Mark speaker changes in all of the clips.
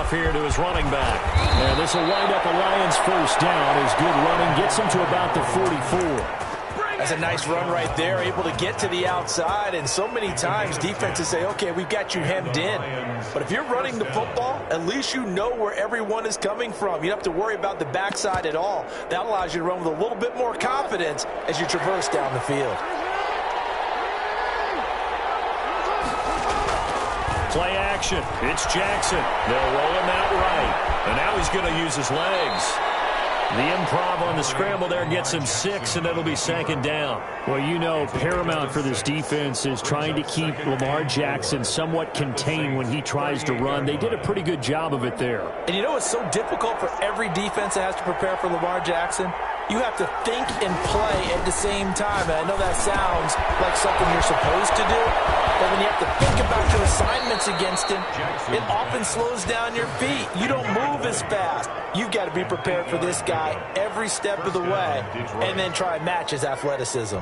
Speaker 1: off here to his running back. And this will wind up a Lions first down. His good running gets him to about the 44.
Speaker 2: That's a nice run right there, able to get to the outside. And so many times defenses say, okay, we've got you hemmed in. But if you're running the football, at least you know where everyone is coming from. You don't have to worry about the backside at all. That allows you to run with a little bit more confidence as you traverse down the field.
Speaker 1: Play action. It's Jackson. They'll roll him out right. And now he's going to use his legs. The improv on the scramble there gets him 6, and it'll be second down. Well, you know, paramount for this defense is trying to keep Lamar Jackson somewhat contained when he tries to run. They did a pretty good job of it there.
Speaker 2: And you know it's so difficult for every defense that has to prepare for Lamar Jackson? You have to think and play at the same time. And I know that sounds like something you're supposed to do, but when you have to think about your assignments against him, it often slows down your feet. You don't move as fast. You've got to be prepared for this guy every step of the way and then try and match his athleticism.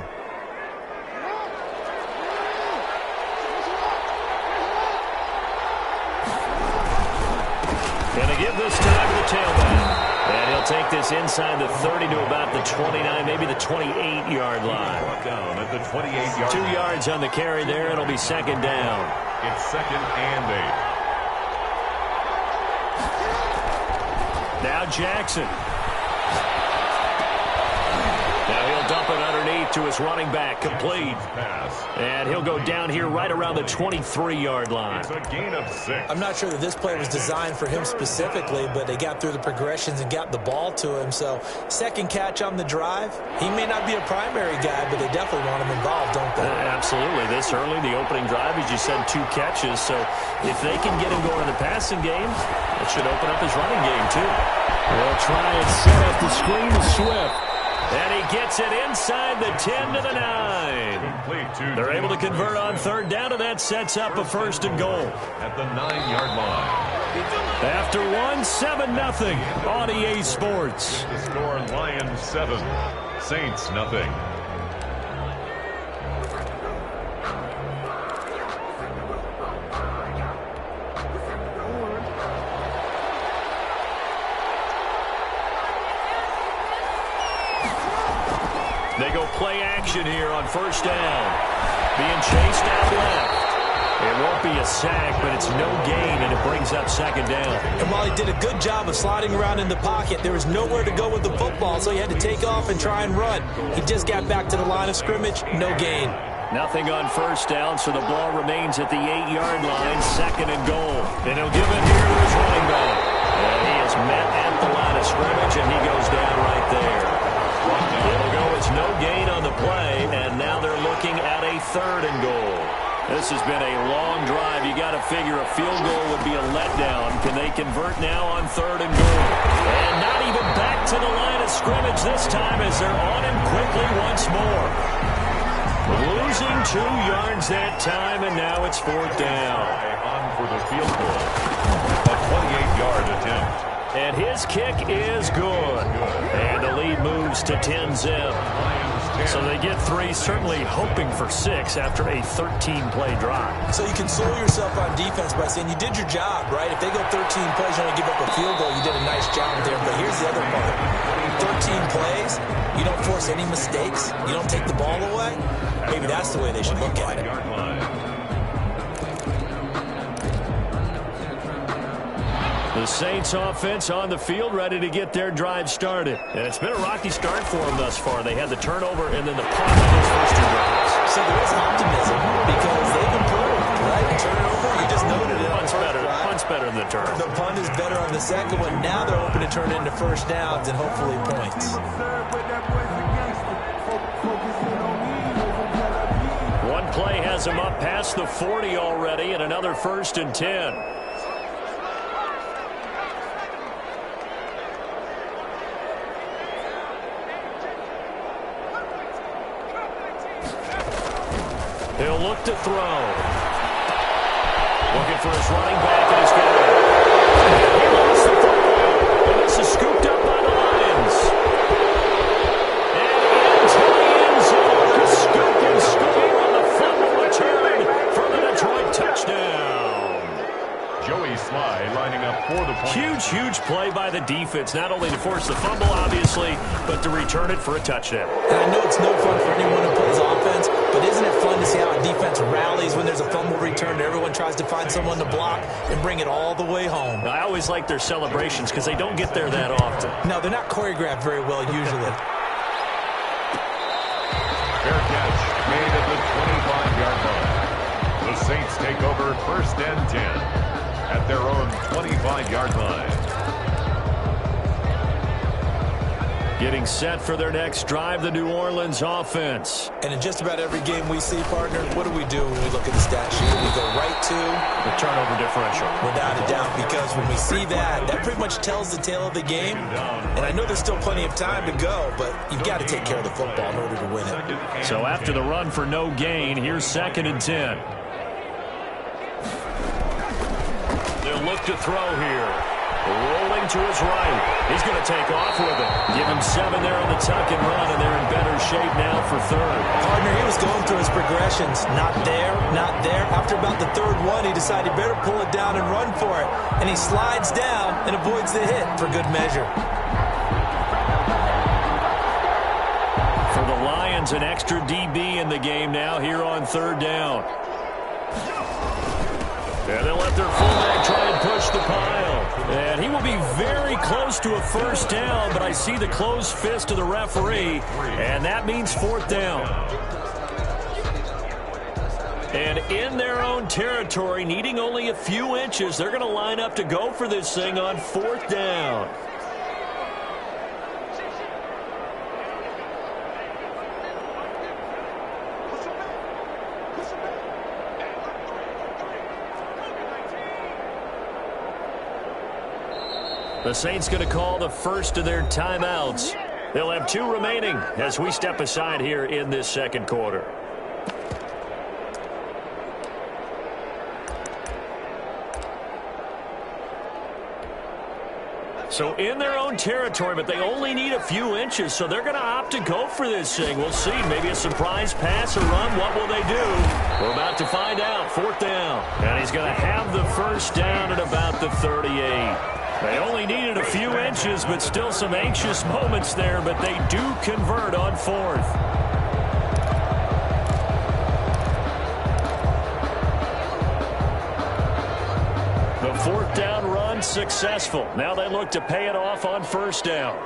Speaker 1: Gonna give this time to the tailback. And he'll take this inside the 30 to about the 29, maybe the 28-yard line.
Speaker 3: Down at the 28-yard
Speaker 1: 2 yards on the carry there. It'll be second down.
Speaker 3: It's 2nd and 8.
Speaker 1: Now Jackson. Now he'll dump it underneath to his running back, complete. And he'll go down here right around the 23-yard line.
Speaker 3: It's a gain of 6.
Speaker 2: I'm not sure that this play was designed for him specifically, but they got through the progressions and got the ball to him. So second catch on the drive. He may not be a primary guy, but they definitely want him involved, don't they?
Speaker 1: Absolutely. This early, the opening drive, as you said, 2 catches. So if they can get him going in the passing game, it should open up his running game too.
Speaker 4: They'll try and set up the screen to Swift.
Speaker 1: And he gets it inside the 10 to the 9. They're able to convert on third down, and that sets up a first and goal.
Speaker 3: At the 9-yard line.
Speaker 1: After 7-0 on EA Sports.
Speaker 3: The score, Lions 7, Saints nothing.
Speaker 1: They go play action here on first down. Being chased out left. It won't be a sack, but it's no gain, and it brings up second down.
Speaker 2: And while he did a good job of sliding around in the pocket, there was nowhere to go with the football, so he had to take off and try and run. He just got back to the line of scrimmage, no gain.
Speaker 1: Nothing on first down, so the ball remains at the 8-yard line, second and goal. And he'll give it here to his running back. And he is met at the line of scrimmage, and he goes down right there. It'll go, it's no gain on the play, and now they're looking at a third and goal. This has been a long drive. You got to figure a field goal would be a letdown. Can they convert now on third and goal? And not even back to the line of scrimmage this time as they're on him quickly once more. Losing 2 yards that time, and now it's fourth down.
Speaker 3: On for the field goal. A 28-yard attempt.
Speaker 1: And his kick is good. And the lead moves to 10-zip. So they get 3, certainly hoping for 6 after a 13-play drive.
Speaker 2: So you console yourself on defense by saying you did your job, right? If they go 13 plays, you only give up a field goal, you did a nice job there. But here's the other part. 13 plays, you don't force any mistakes, you don't take the ball away. Maybe that's the way they should look at it.
Speaker 1: The Saints offense on the field, ready to get their drive started. And it's been a rocky start for them thus far. They had the turnover and then the punt on those first 2 drives.
Speaker 2: So there is optimism because they've improved, right? Turnover, you just noted it.
Speaker 1: Punt's better than the turn.
Speaker 2: The punt is better on the second one. Now they're hoping to turn it into first downs and hopefully points.
Speaker 1: One play has them up past the 40 already, and another 1st and 10. He'll look to throw. Looking for his running back, and he's got it. He lost the football, and this is scooped up by the Lions. And into the end zone, scooped and scooping on the fumble return for the Detroit touchdown.
Speaker 3: Joey Sly lining up for the
Speaker 1: Huge play by the defense, not only to force the fumble, obviously, but to return it for a touchdown.
Speaker 2: And I know it's no fun for anyone who plays offense, but isn't it fun to see how a defense rallies when there's a fumble return and everyone tries to find someone to block and bring it all the way home?
Speaker 1: I always like their celebrations because they don't get there that often.
Speaker 2: No, they're not choreographed very well usually.
Speaker 3: Fair catch made at the 25-yard line. The Saints take over 1st and 10 at their own 25-yard line.
Speaker 1: Getting set for their next drive, the New Orleans offense.
Speaker 2: And in just about every game we see, partner, what do we do when we look at the stat sheet? We go right to
Speaker 1: the turnover differential.
Speaker 2: Without a doubt, because when we see that, that pretty much tells the tale of the game. And I know there's still plenty of time to go, but you've got to take care of the football in order to win it.
Speaker 1: So after the run for no gain, here's 2nd and 10. They'll look to throw here. Rolling to his right. He's going to take off with it. Give him 7 there on the tuck and run, and they're in better shape now for 3rd.
Speaker 2: Partner, he was going through his progressions. Not there, not there. After about the 3rd one, he decided he better pull it down and run for it. And he slides down and avoids the hit for good measure.
Speaker 1: For the Lions, an extra DB in the game now here on 3rd down. And they'll let their fullback try and push the pile. And he will be very close to a 1st down, but I see the closed fist of the referee, and that means 4th down. And in their own territory, needing only a few inches, they're going to line up to go for this thing on 4th down. The Saints going to call the first of their timeouts. They'll have 2 remaining as we step aside here in this 2nd quarter. So in their own territory, but they only need a few inches, so they're going to opt to go for this thing. We'll see. Maybe a surprise pass or run. What will they do? We're about to find out. 4th down. And he's going to have the 1st down at about the 38. They only needed a few inches, but still some anxious moments there, but they do convert on 4th. The 4th down run successful. Now they look to pay it off on 1st down.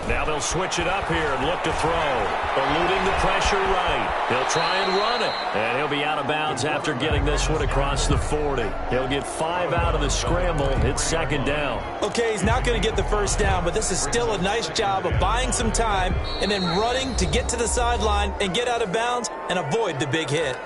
Speaker 1: Now they'll switch it up here and look to throw. Eluding the pressure right. He'll try and run it. And he'll be out of bounds after getting this one across the 40. He'll get 5 out of the scramble. It's 2nd down.
Speaker 2: Okay, he's not going to get the 1st down, but this is still a nice job of buying some time and then running to get to the sideline and get out of bounds and avoid the big hit.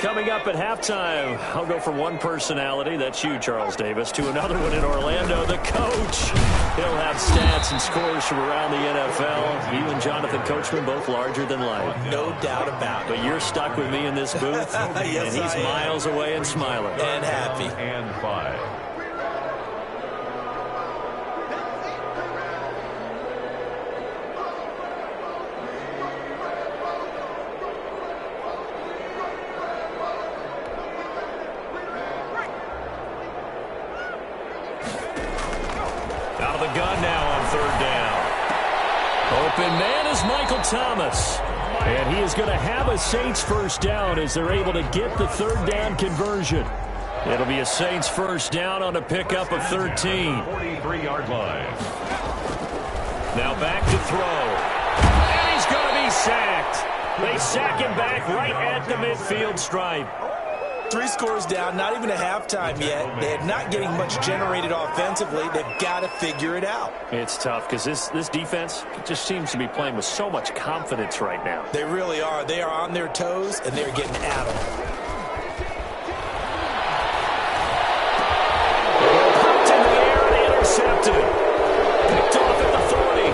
Speaker 1: Coming up at halftime, I'll go from one personality, that's you, Charles Davis, to another one in Orlando, the coach. He'll have stats and scores from around the NFL. You and Jonathan Coachman, both larger than life.
Speaker 2: No doubt about it.
Speaker 1: But you're stuck with me in this booth,
Speaker 2: yes,
Speaker 1: and he's miles away and smiling.
Speaker 2: And happy.
Speaker 3: And 5.
Speaker 1: Out of the gun now on 3rd down. Open man is Michael Thomas. And he is going to have a Saints 1st down as they're able to get the 3rd down conversion. It'll be a Saints 1st down on a pickup of 13.
Speaker 3: 43-yard line.
Speaker 1: Now back to throw. And he's going to be sacked. They sack him back right at the midfield stripe.
Speaker 2: 3 scores down, not even a halftime yet. They're not getting much generated offensively. They've got to figure it out.
Speaker 1: It's tough because this defense just seems to be playing with so much confidence right now.
Speaker 2: They really are. They are on their toes, and they're getting at them.
Speaker 1: Popped in the air and intercepted. Picked off at the 40.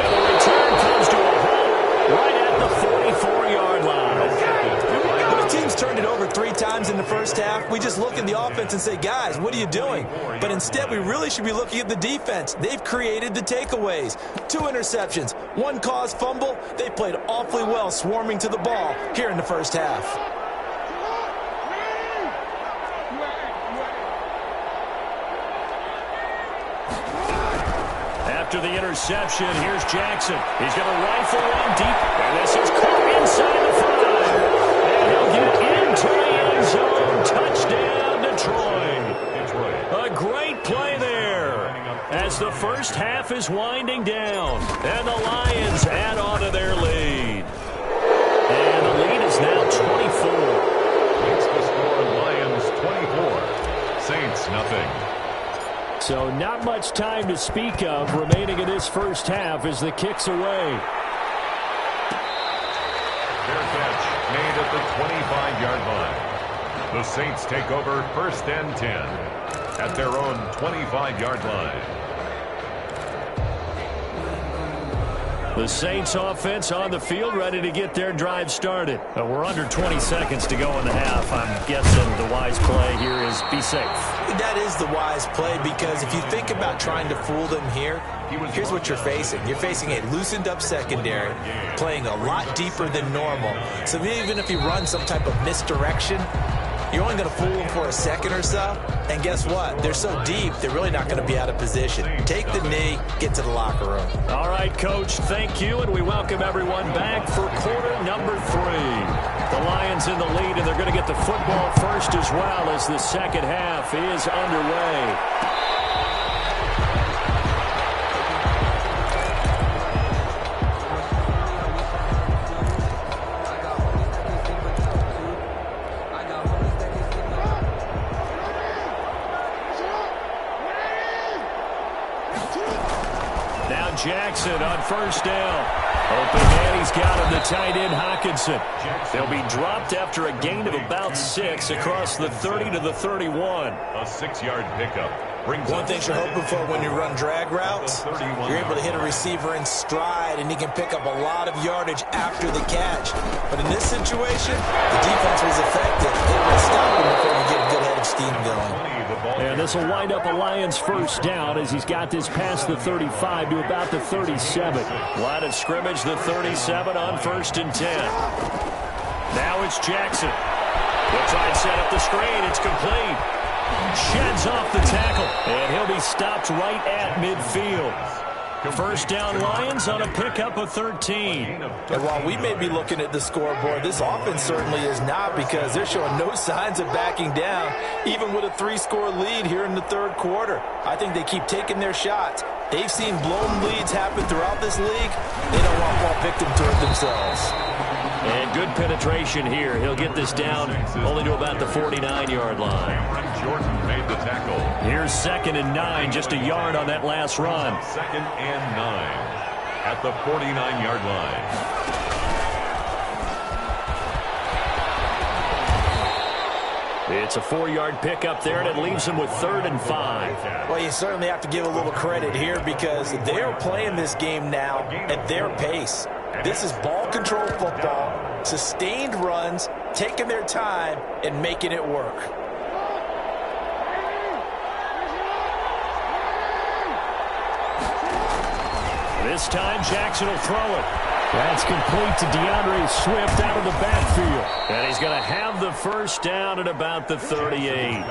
Speaker 1: And the return comes to a halt right at the 44-yard line.
Speaker 2: The team's turned it over 3 times in in the first half, we just look at the offense and say, guys, what are you doing? But instead, we really should be looking at the defense. They've created the takeaways. 2 interceptions, 1 caused fumble. They played awfully well swarming to the ball here in the first half.
Speaker 1: After the interception, here's Jackson. He's going to rifle one deep, and this is caught inside the 5. And he'll get into the end zone. Touchdown, Detroit. A great play there as the first half is winding down. And the Lions add on to their lead. And the lead is now 24.
Speaker 3: It's the score, Lions 24, Saints nothing.
Speaker 4: So not much time to speak of remaining in this first half as the kick's away.
Speaker 3: Fair catch made at the 25-yard line. The Saints take over 1st and 10 at their own 25-yard line.
Speaker 1: The Saints offense on the field ready to get their drive started. We're under 20 seconds to go in the half. I'm guessing the wise play here is be safe.
Speaker 2: That is the wise play, because if you think about trying to fool them here, here's what you're facing. You're facing a loosened up secondary, playing a lot deeper than normal. So even if you run some type of misdirection, you're only going to fool them for a second or so. And guess what? They're so deep, they're really not going to be out of position. Take the knee, get to the locker room.
Speaker 1: All right, Coach, thank you, and we welcome everyone back for quarter number 3. The Lions in the lead, and they're going to get the football first as well as the second half is underway. Jackson on first down. Open man, he's got him, the tight end Hockenson. They'll be dropped after a gain of about 6 across the 30 to the 31.
Speaker 3: A 6-yard pickup.
Speaker 2: One thing you're hoping for when you run drag routes, you're able to hit a receiver in stride, and he can pick up a lot of yardage after the catch. But in this situation, the defense was effective. It was stopping before you get a good head of steam going.
Speaker 1: And this will wind up a Lions first down as he's got this past the 35 to about the 37. Line of scrimmage, the 37 on 1st and 10. Now it's Jackson. They'll try and set up the screen. It's complete. Sheds off the tackle, and he'll be stopped right at midfield. First down Lions on a pickup of 13.
Speaker 2: And while we may be looking at the scoreboard, this offense certainly is not, because they're showing no signs of backing down, even with a 3-score lead here in the 3rd quarter. I think they keep taking their shots. They've seen blown leads happen throughout this league. They don't want fall victim to it themselves.
Speaker 1: And good penetration here. He'll get this down only to about the 49-yard line.
Speaker 3: Jordan made the tackle.
Speaker 1: Here's 2nd and 9, just a yard on that last run.
Speaker 3: 2nd and 9 at the 49-yard line.
Speaker 1: It's a 4-yard pickup there, and it leaves him with 3rd and 5.
Speaker 2: Well, you certainly have to give a little credit here, because they're playing this game now at their pace. This is ball control football, sustained runs, taking their time, and making it work.
Speaker 1: This time, Jackson will throw it. That's complete to DeAndre Swift out of the backfield. And he's going to have the first down at about the 38.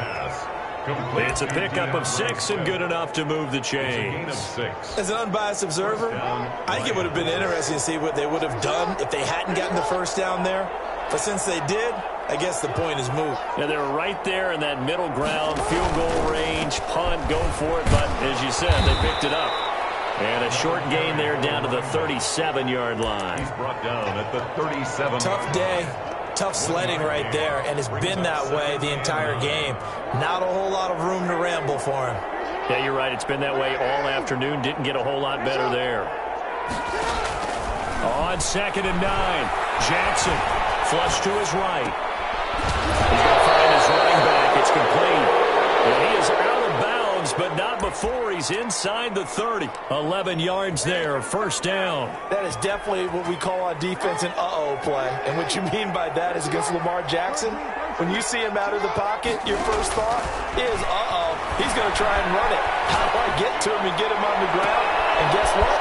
Speaker 1: It's a pickup of 6 and good enough to move the chains.
Speaker 2: As an unbiased observer, I think it would have been interesting to see what they would have done if they hadn't gotten the first down there. But since they did, I guess the point is moot.
Speaker 1: Yeah, they were right there in that middle ground, field goal range, punt, go for it. But as you said, they picked it up. And a short gain there down to the 37-yard line.
Speaker 3: He's brought down at the 37.
Speaker 2: Tough day. Tough sledding right there, and it's been that way the entire game. Not a whole lot of room to ramble for him.
Speaker 1: Yeah, you're right. It's been that way all afternoon. Didn't get a whole lot better there. On 2nd and 9, Jackson flush to his right. He's going to find his running back. It's complete. And he is out of bounds, but not before he's inside the 30. 11 yards there, first down.
Speaker 2: That is definitely what we call on defense an uh-oh play. And what you mean by that is against Lamar Jackson, When you see him out of the pocket, your first thought is, he's going to try and run it. How do I get to him and get him on the ground? And guess what?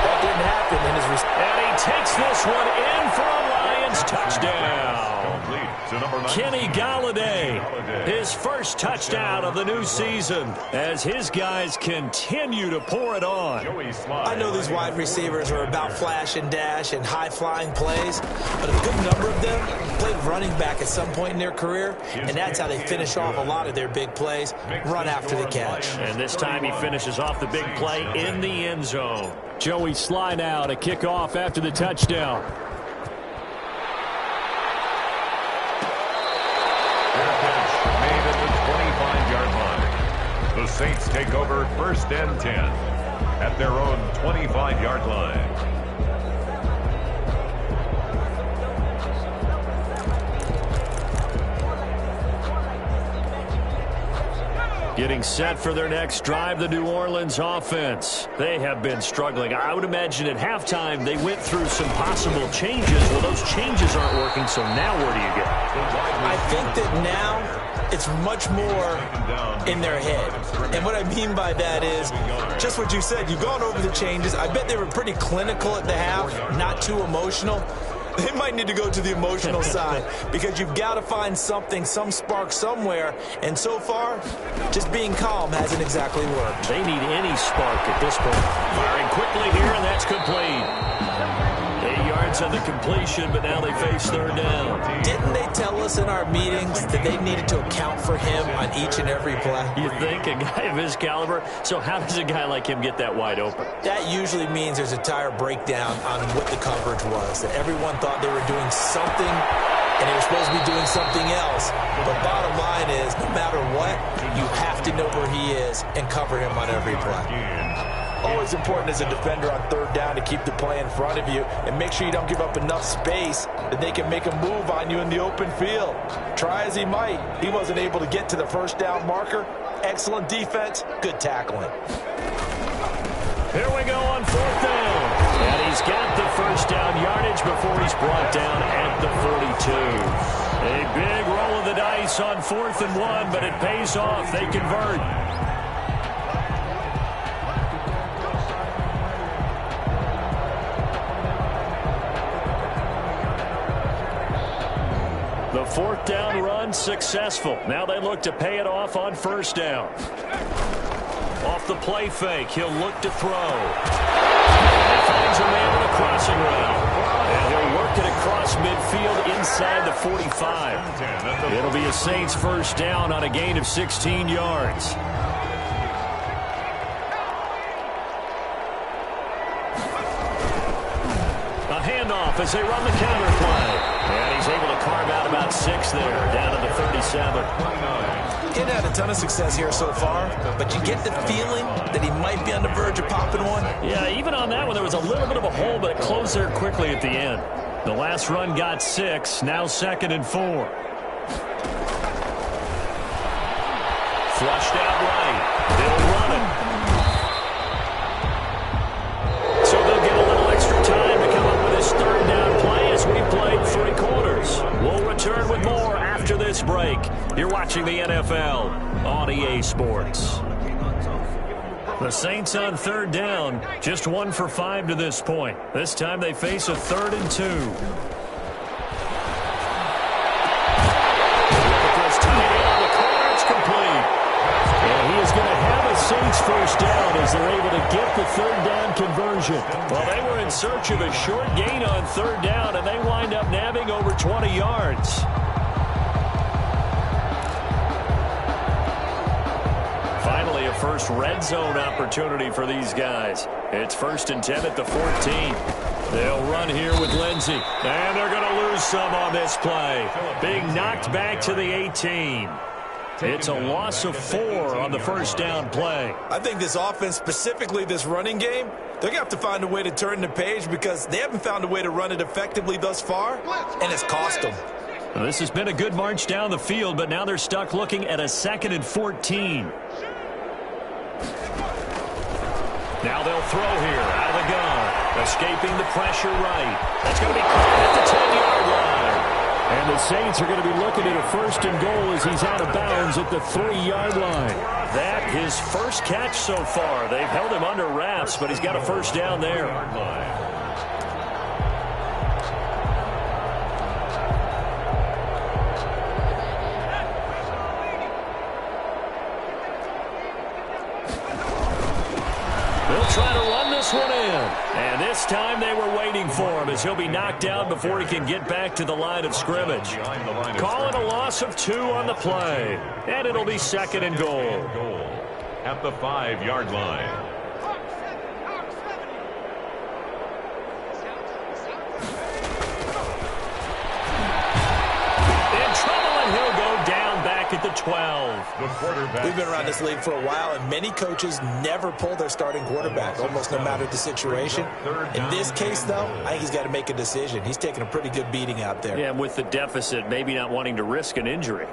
Speaker 2: That didn't happen in his
Speaker 4: and he takes this one in for a Lions touchdown. Kenny Golladay, his first touchdown of the new season as his guys continue to pour it on.
Speaker 2: I know these wide receivers are about flash and dash and high-flying plays, but a good number of them played running back at some point in their career, and that's how they finish off a lot of their big plays, run after the catch.
Speaker 4: And this time he finishes off the big play in the end zone. Joey Sly now to kick off after the touchdown.
Speaker 3: Made at the 25-yard line. The Saints take over 1st and 10 at their own 25-yard line.
Speaker 4: Getting set for their next drive, the New Orleans offense. They have been struggling. I would imagine at halftime they went through some possible changes. Well, those changes aren't working, so now where do you go?
Speaker 2: I think that now it's much more in their head. And what I mean by that is just what you said. You've gone over the changes. I bet they were pretty clinical at the half, not too emotional. They might need to go to the emotional side because you've got to find something, some spark somewhere. And so far, just being calm hasn't exactly worked.
Speaker 4: They need any spark at this point. Firing quickly here, and that's complete. 8 yards on the completion, but now they face 3rd down.
Speaker 2: Didn't they tell us in our meetings that they needed to account for him on each and every play?
Speaker 4: You think? A guy of his caliber? So how does a guy like him get that wide open?
Speaker 2: That usually means there's a tire breakdown on what the coverage was. That everyone thought they were doing something, and they were supposed to be doing something else. But bottom line is, no matter what, you have to know where he is and cover him on every play. Always important as a defender on 3rd down to keep the play in front of you and make sure you don't give up enough space that they can make a move on you in the open field. Try as he might, he wasn't able to get to the 1st down marker. Excellent defense, good tackling.
Speaker 4: Here we go on 4th down. And he's got the 1st down yardage before he's brought down at the 42. A big roll of the dice on 4th and 1, but it pays off. They convert. The 4th down run successful. Now they look to pay it off on 1st down. Off the play fake, he'll look to throw. And he finds a man with a crossing route. And he'll work it across midfield inside the 45. It'll be a Saints 1st down on a gain of 16 yards. A handoff as they run the counter play. And he's able to carve out about 6 there, down to the 37.
Speaker 2: He had a ton of success here so far, but you get the feeling that he might be on the verge of popping one.
Speaker 4: Yeah, even on that one, there was a little bit of a hole, but it closed there quickly at the end. The last run got 6, now 2nd and 4. Flushed out right. They'll run it. So they'll get a little extra time to come up with this 3rd down play as we played 3 quarters. We'll return with more after this break. You're watching the NFL on EA Sports. The Saints on 3rd down, just 1 for 5 to this point. This time they face a 3rd and 2. And he is going to have a Saints 1st down as they're able to get the 3rd down conversion. Well, they were in search of a short gain on 3rd down, and they wind up nabbing over 20 yards. Finally, a first red zone opportunity for these guys. It's 1st and 10 at the 14. They'll run here with Lindsey. And they're going to lose some on this play. Being knocked back to the 18. It's a loss of 4 on the 1st down play.
Speaker 2: I think this offense, specifically this running game, they're going to have to find a way to turn the page because they haven't found a way to run it effectively thus far, and it's cost them.
Speaker 4: Well, this has been a good march down the field, but now they're stuck looking at a 2nd and 14. Now they'll throw here out of the gun. Escaping the pressure right. That's going to be caught at the 10-yard line. And the Saints are going to be looking at a 1st and goal as he's out of bounds at the 3-yard line. That his first catch so far. They've held him under wraps, but he's got a 1st down there. They'll try to run this one in. And this time they were waiting for him as he'll be knocked down before he can get back to the line of scrimmage. Calling a loss of 2 on the play. And it'll be 2nd and goal.
Speaker 3: At the 5-yard line.
Speaker 4: He'll go down back at the 12.
Speaker 2: We've been around this league for a while, and many coaches never pull their starting quarterback, almost no matter the situation. In this case, though, I think he's got to make a decision. He's taking a pretty good beating out there.
Speaker 4: Yeah, and with the deficit, maybe not wanting to risk an injury.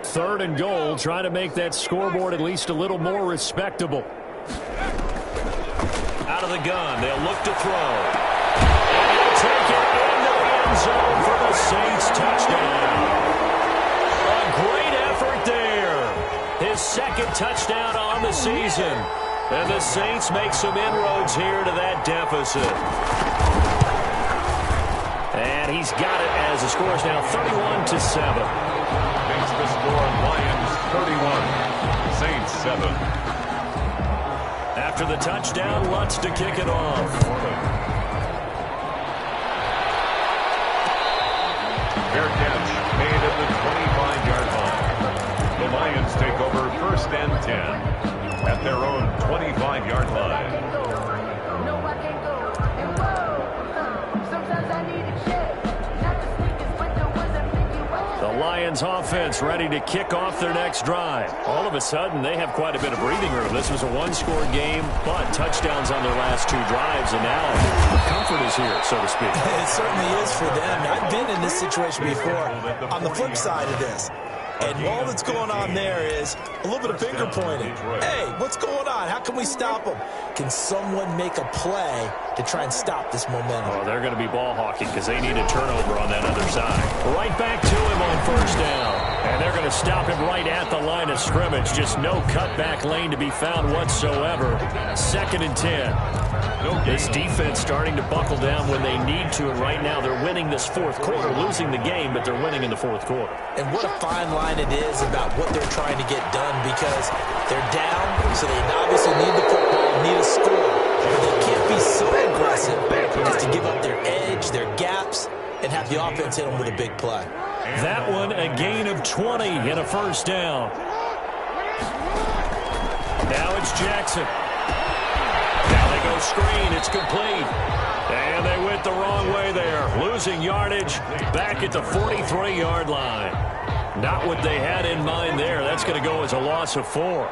Speaker 4: 3rd and goal, trying to make that scoreboard at least a little more respectable. Out of the gun, they'll look to throw. And he'll take it into the end zone for the Saints touchdown. Great effort there. His 2nd touchdown on the season. And the Saints make some inroads here to that deficit. And he's got it as the score is now 31-7.
Speaker 3: Makes the score Lions 31, Saints 7.
Speaker 4: After the touchdown, Lutz to kick it off.
Speaker 3: Fair catch made at the 25-yard line. The Lions take over 1st and 10 at their own 25-yard line.
Speaker 4: The Lions offense ready to kick off their next drive. All of a sudden, they have quite a bit of breathing room. This was a 1-score game, but touchdowns on their last 2 drives, and now the comfort is here, so to speak.
Speaker 2: It certainly is for them. I've been in this situation before on the flip side of this. And all that's going on there is a little bit of finger pointing. Hey, what's going on? How can we stop them? Can someone make a play to try and stop this momentum?
Speaker 4: Oh, they're going to be ball hawking because they need a turnover on that other side. Right back to him on 1st down. And they're going to stop him right at the line of scrimmage. Just no cutback lane to be found whatsoever. 2nd and 10. This defense starting to buckle down when they need to, and right now they're winning this 4th quarter, losing the game, but they're winning in the 4th quarter.
Speaker 2: And what a fine line it is about what they're trying to get done, because they're down, so they obviously need the football, need a score, but they can't be so aggressive as to give up their edge, their gaps, and have the offense hit them with a big play.
Speaker 4: That one, a gain of 20 and a 1st down. Now it's Jackson. Now they go screen. It's complete. And they went the wrong way there. Losing yardage back at the 43-yard line. Not what they had in mind there. That's going to go as a loss of 4.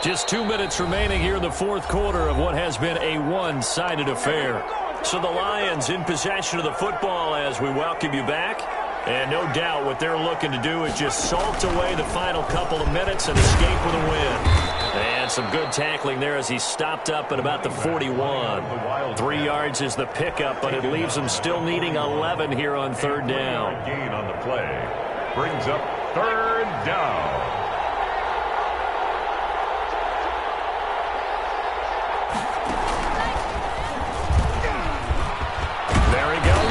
Speaker 4: Just 2 minutes remaining here in the 4th quarter of what has been a one-sided affair. So the Lions in possession of the football as we welcome you back. And no doubt what they're looking to do is just salt away the final couple of minutes and escape with a win. And some good tackling there as he stopped up at about the 41. 3 yards is the pickup, but it leaves them still needing 11 here on 3rd down.
Speaker 3: Gain on the play brings up 3rd down.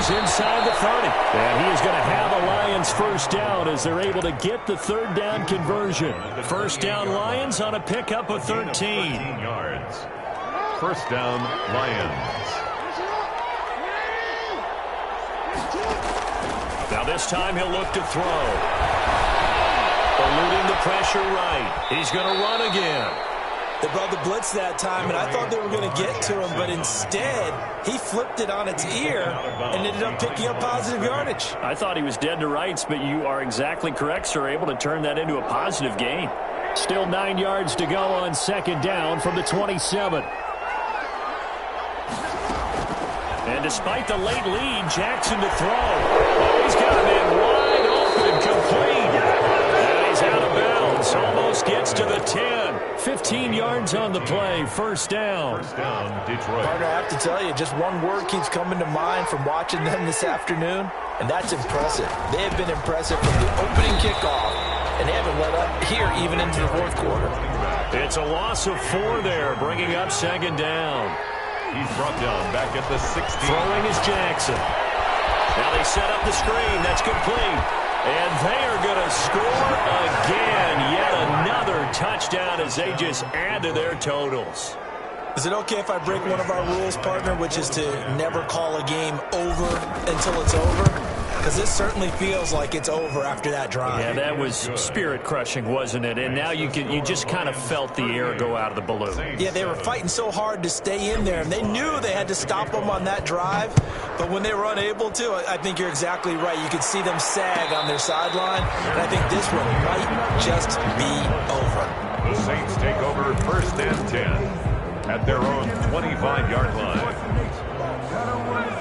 Speaker 4: Inside the 30. And he is going to have a Lions 1st down as they're able to get the 3rd down conversion. 1st down Lions on a pickup of 13
Speaker 3: yards. 1st down Lions.
Speaker 4: Now this time he'll look to throw. Eluding the pressure right. He's going to run again.
Speaker 2: They brought the blitz that time, and I thought they were going to get to him, but instead, he flipped it on its ear and ended up picking up positive yardage.
Speaker 4: I thought he was dead to rights, but you are exactly correct, sir, able to turn that into a positive gain. Still 9 yards to go on 2nd down from the 27. And despite the late lead, Jackson to throw. Oh, he's got a man wide open, complete. And he's out of bounds. Almost gets to the 10. 15 yards on the play. First down.
Speaker 3: First down, Detroit.
Speaker 2: Partner, I have to tell you, just one word keeps coming to mind from watching them this afternoon, and that's impressive. They have been impressive from the opening kickoff, and they haven't let up here even into the fourth quarter.
Speaker 4: It's a loss of 4 there, bringing up second down.
Speaker 3: He's brought down back at the 16.
Speaker 4: Throwing is Jackson. Now they set up the screen. That's complete. And they are going to score again. Yet another touchdown as they just add to their totals.
Speaker 2: Is it okay if I break one of our rules, partner, which is to never call a game over until it's over? Because this certainly feels like it's over after that drive.
Speaker 4: Yeah, that was spirit-crushing, wasn't it? And now you just kind of felt the air go out of the balloon.
Speaker 2: Yeah, they were fighting so hard to stay in there, and they knew they had to stop them on that drive. But when they were unable to, I think you're exactly right. You could see them sag on their sideline, and I think this one might just be over.
Speaker 3: The Saints take over first and 10 at their own 25-yard line.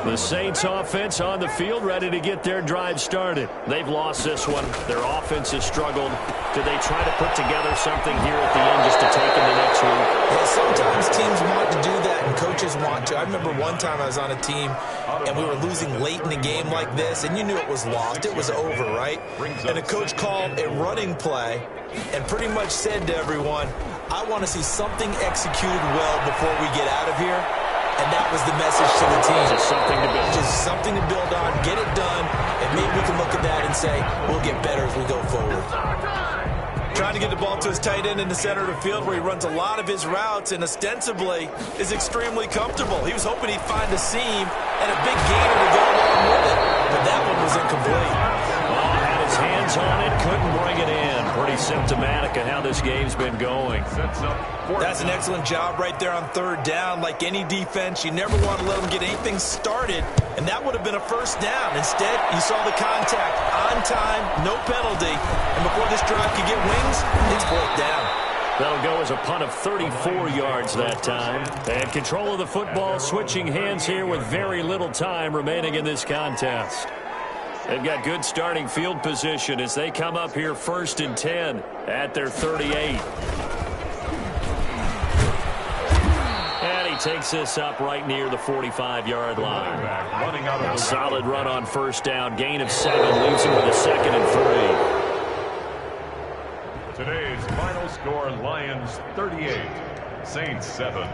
Speaker 4: The Saints offense on the field, ready to get their drive started. They've lost this one. Their offense has struggled. Do they try to put together something here at the end just to take them to next week?
Speaker 2: Yeah, sometimes teams want to do that and coaches want to. I remember one time I was on a team and we were losing late in the game like this, and you knew it was lost. It was over, right? And the coach called a running play and pretty much said to everyone, I want to see something executed well before we get out of here. And that was the message to the team.
Speaker 4: Just something to build.
Speaker 2: Just something to build on, get it done, and maybe we can look at that and say, we'll get better as we go forward. Trying to get the ball to his tight end in the center of the field where he runs a lot of his routes and ostensibly is extremely comfortable. He was hoping he'd find a seam and a big gainer to go along with it, but that one was incomplete.
Speaker 4: Oh, had his hands on it, couldn't bring it in. Pretty symptomatic of how this game's been going.
Speaker 2: That's an excellent job right there on third down. Like any defense, you never want to let them get anything started, and that would have been a first down. Instead, you saw the contact on time, no penalty, and before this drive could get wings, it's fourth down.
Speaker 4: That'll go as a punt of 34 yards that time. And control of the football, switching hands here with very little time remaining in this contest. They've got good starting field position as they come up here first and 10 at their 38. And he takes this up right near the 45-yard line. A solid run on first down. Gain of 7 leaves him with a second and 3.
Speaker 3: Today's final score, Lions 38, Saints 7.